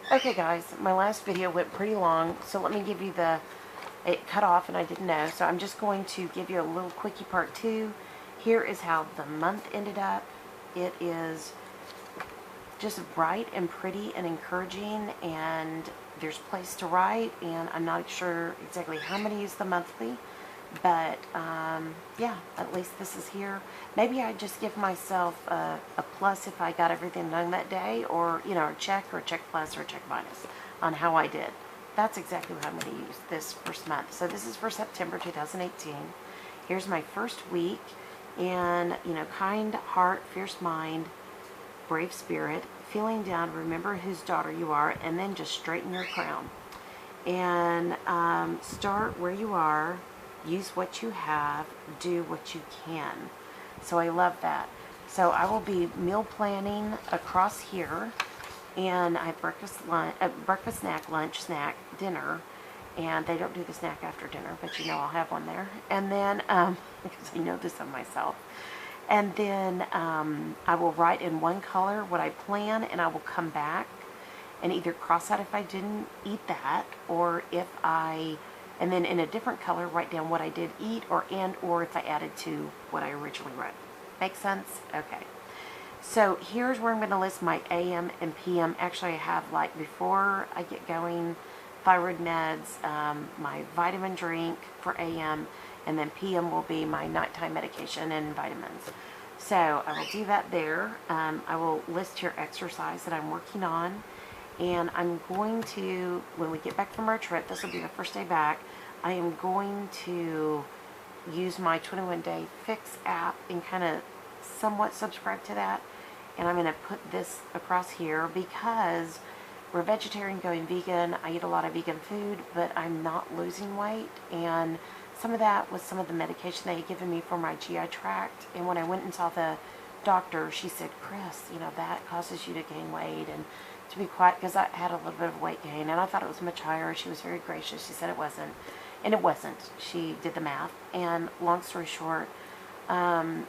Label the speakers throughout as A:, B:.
A: Okay guys, my last video went pretty long, so let me give you it cut off and I didn't know, so I'm just going to give you a little quickie part 2. Here is how the month ended up. It is just bright and pretty and encouraging, and there's place to write, and I'm not sure exactly how many is the monthly, but yeah, at least this is here. Maybe I just give myself a plus if I got everything done that day, or a check plus or a check minus on how I did. That's exactly what I'm going to use this first month. So this is for September 2018. Here's my first week, and kind heart, fierce mind, brave spirit, feeling down, remember whose daughter you are, and then just straighten your crown. And start where you are, use what you have, do what you can. So I love that. So I will be meal planning across here, and I have breakfast, snack, lunch, snack, dinner, and they don't do the snack after dinner, but I'll have one there. And then, because I know this of myself, and then I will write in one color what I plan, and I will come back and either cross out if I didn't eat that, or and then in a different color write down what I did eat, or if I added to what I originally wrote. Make sense? Okay. So here's where I'm going to list my AM and PM. Actually, I have, before I get going, thyroid meds, my vitamin drink for AM, and then PM will be my nighttime medication and vitamins. So I will do that there. I will list your exercise that I'm working on. And I'm going to, when we get back from our trip, this will be the first day back, I am going to use my 21-day fix app and kind of somewhat subscribe to that. And I'm going to put this across here because we're vegetarian going vegan. I eat a lot of vegan food, but I'm not losing weight. And some of that was some of the medication they had given me for my GI tract. And when I went and saw the doctor, she said, Chris, that causes you to gain weight. And to be quiet, because I had a little bit of weight gain, and I thought it was much higher. She was very gracious. She said it wasn't, and it wasn't. She did the math, and long story short, I'm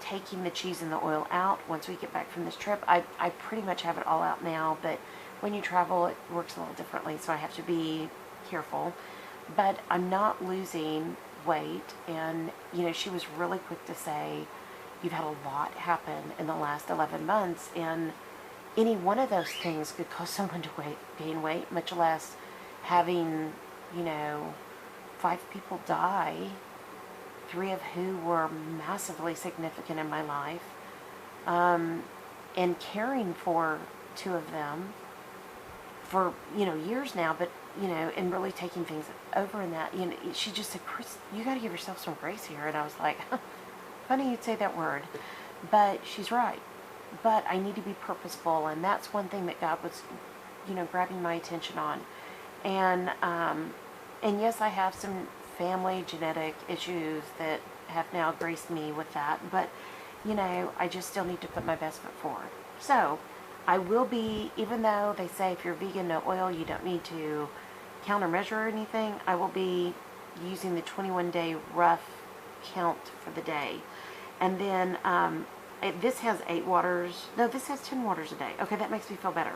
A: taking the cheese and the oil out once we get back from this trip. I pretty much have it all out now, but when you travel, it works a little differently, so I have to be careful. But I'm not losing weight, and she was really quick to say, you've had a lot happen in the last 11 months, and any one of those things could cause someone to gain weight, much less having, 5 people die, 3 of who were massively significant in my life, and caring for 2 of them for, years now, but, and really taking things over in that. She just said, Chris, you got to give yourself some grace here. And I was like, funny you'd say that word, but she's right. But I need to be purposeful, and that's one thing that God was, grabbing my attention on. And yes, I have some family genetic issues that have now graced me with that, but, I just still need to put my best foot forward. So, I will be, even though they say if you're vegan, no oil, you don't need to countermeasure or anything, I will be using the 21-day rough count for the day. And then, this has 8 waters. No, this has 10 waters a day. Okay, that makes me feel better.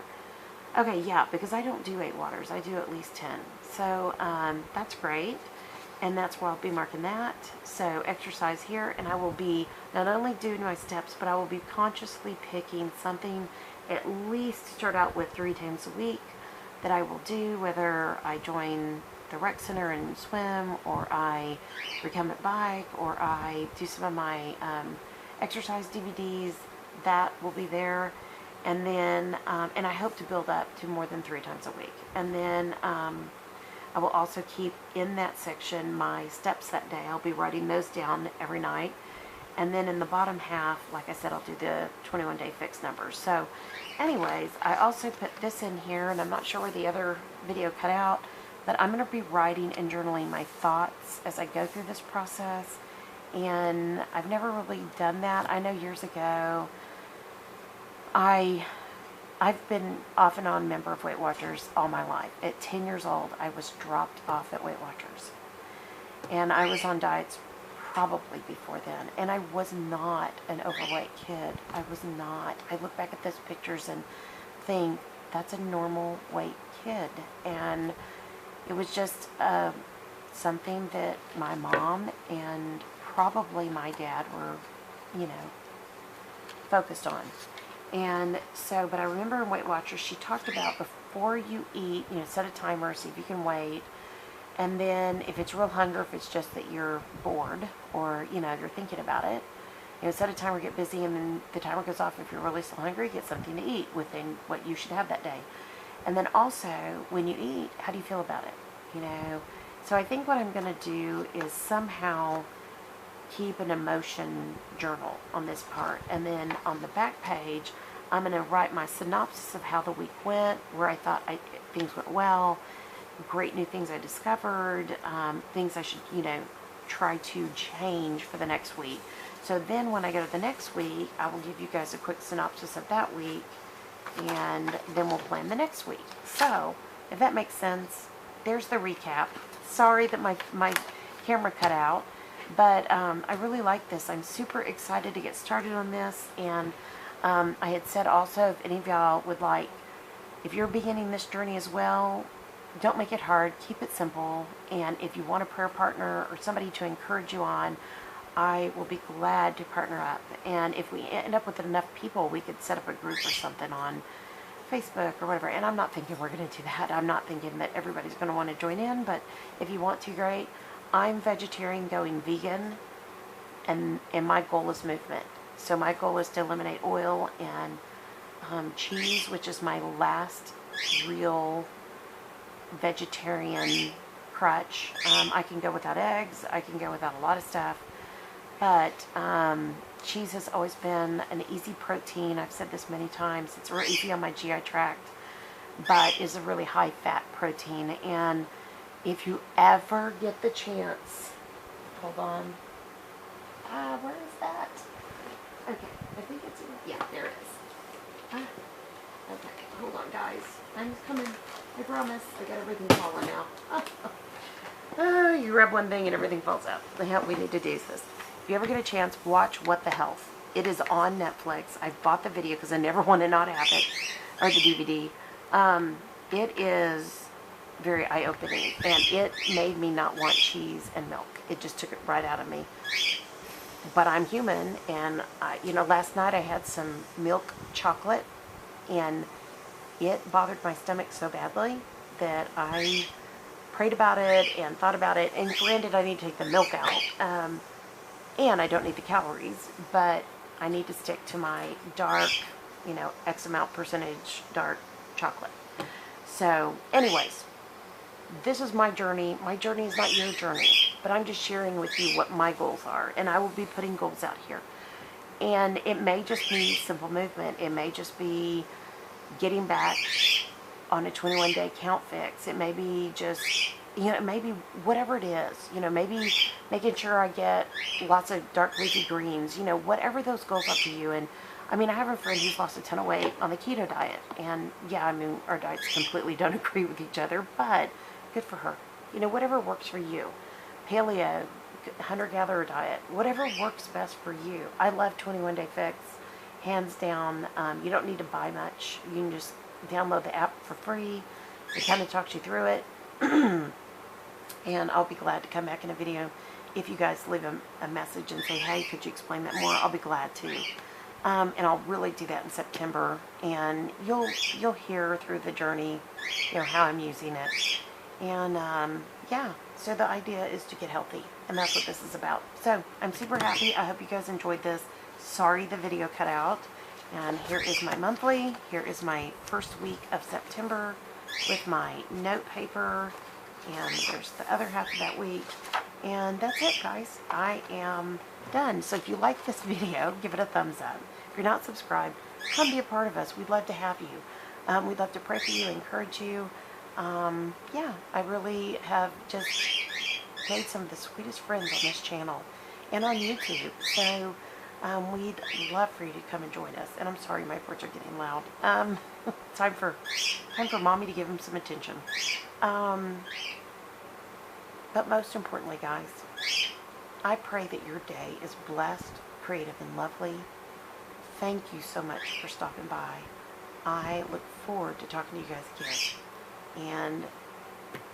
A: Okay, yeah, because I don't do 8 waters. I do at least 10. So, that's great. And that's where I'll be marking that. So, exercise here. And I will be not only doing my steps, but I will be consciously picking something at least to start out with 3 times a week that I will do, whether I join the rec center and swim, or I recumbent bike, or I do some of my exercise DVDs. That will be there. And then and I hope to build up to more than 3 times a week. And then I will also keep in that section my steps that day. I'll be writing those down every night. And then in the bottom half, like I said, I'll do the 21-day fixed numbers. So anyways, I also put this in here, and I'm not sure where the other video cut out, but I'm going to be writing and journaling my thoughts as I go through this process. And I've never really done that. I know years ago, I've been off and on member of Weight Watchers all my life. At 10 years old, I was dropped off at Weight Watchers. And I was on diets probably before then. And I was not an overweight kid. I was not. I look back at those pictures and think, that's a normal weight kid. And it was just something that my mom and probably my dad were, you know, focused on. And so, but I remember in Weight Watchers, she talked about before you eat, you know, set a timer, see if you can wait. And then if it's real hunger, if it's just that you're bored or, you know, you're thinking about it, you know, set a timer, get busy, and then the timer goes off. If you're really still hungry, get something to eat within what you should have that day. And then also, when you eat, how do you feel about it? You know, so I think what I'm going to do is somehow keep an emotion journal on this part. And then on the back page, I'm going to write my synopsis of how the week went, where I thought things went well, great new things I discovered, things I should, you know, try to change for the next week. So then when I go to the next week, I will give you guys a quick synopsis of that week, and then we'll plan the next week. So, if that makes sense, there's the recap. Sorry that my camera cut out, but I really like this. I'm super excited to get started on this, and I had said also, if any of y'all would like, if you're beginning this journey as well, don't make it hard, keep it simple, and if you want a prayer partner or somebody to encourage you on, I will be glad to partner up. And if we end up with enough people, we could set up a group or something on Facebook or whatever. And I'm not thinking we're going to do that. I'm not thinking that everybody's going to want to join in, but if you want to, great. I'm vegetarian going vegan, and my goal is movement. So my goal is to eliminate oil and cheese, which is my last real vegetarian crutch. I can go without eggs. I can go without a lot of stuff. But cheese has always been an easy protein. I've said this many times. It's real easy on my GI tract, but is a really high fat protein. And if you ever get the chance, hold on. Where is that? Okay, I think it's, yeah, there it is. Okay, hold on, guys. I'm coming. I promise. I got everything falling out. Oh, you rub one thing and everything falls out. We need to do this. If you ever get a chance, watch What the Health. It is on Netflix. I bought the video because I never want to not have it, or the DVD. It is very eye-opening, and it made me not want cheese and milk. It just took it right out of me. But I'm human, and you know, last night I had some milk chocolate, and it bothered my stomach so badly that I prayed about it and thought about it. And granted, I need to take the milk out. And I don't need the calories, but I need to stick to my dark, you know, X amount percentage dark chocolate. So, anyways, this is my journey. My journey is not your journey, but I'm just sharing with you what my goals are, and I will be putting goals out here. And it may just be simple movement. It may just be getting back on a 21-day count fix. It may be just, you know, maybe whatever it is, you know, maybe making sure I get lots of dark leafy greens, you know, whatever those goals are for you. And I mean, I have a friend who's lost a ton of weight on the keto diet, and yeah, I mean, our diets completely don't agree with each other, but good for her. You know, whatever works for you. Paleo, hunter-gatherer diet, whatever works best for you. I love 21-day fix, hands down. You don't need to buy much. You can just download the app for free. It kind of talks you through it. And I'll be glad to come back in a video if you guys leave a message and say, hey, could you explain that more? I'll be glad to. And I'll really do that in September, and you'll hear through the journey, you know, how I'm using it. And yeah, so the idea is to get healthy, and that's what this is about. So I'm super happy. I hope you guys enjoyed this. Sorry the video cut out. And here is my monthly. Here is my first week of September with my note paper, and there's the other half of that week. And that's it, guys. I am done. So if you like this video, give it a thumbs up. If you're not subscribed, come be a part of us. We'd love to have you. We'd love to pray for you, encourage you. Yeah, I really have just made some of the sweetest friends on this channel and on YouTube. So we'd love for you to come and join us. And I'm sorry, my birds are getting loud. Time for mommy to give them some attention. But most importantly, guys, I pray that your day is blessed, creative, and lovely. Thank you so much for stopping by. I look forward to talking to you guys again. And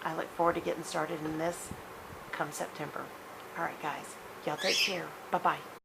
A: I look forward to getting started in this come September. All right, guys. Y'all take care. Bye-bye.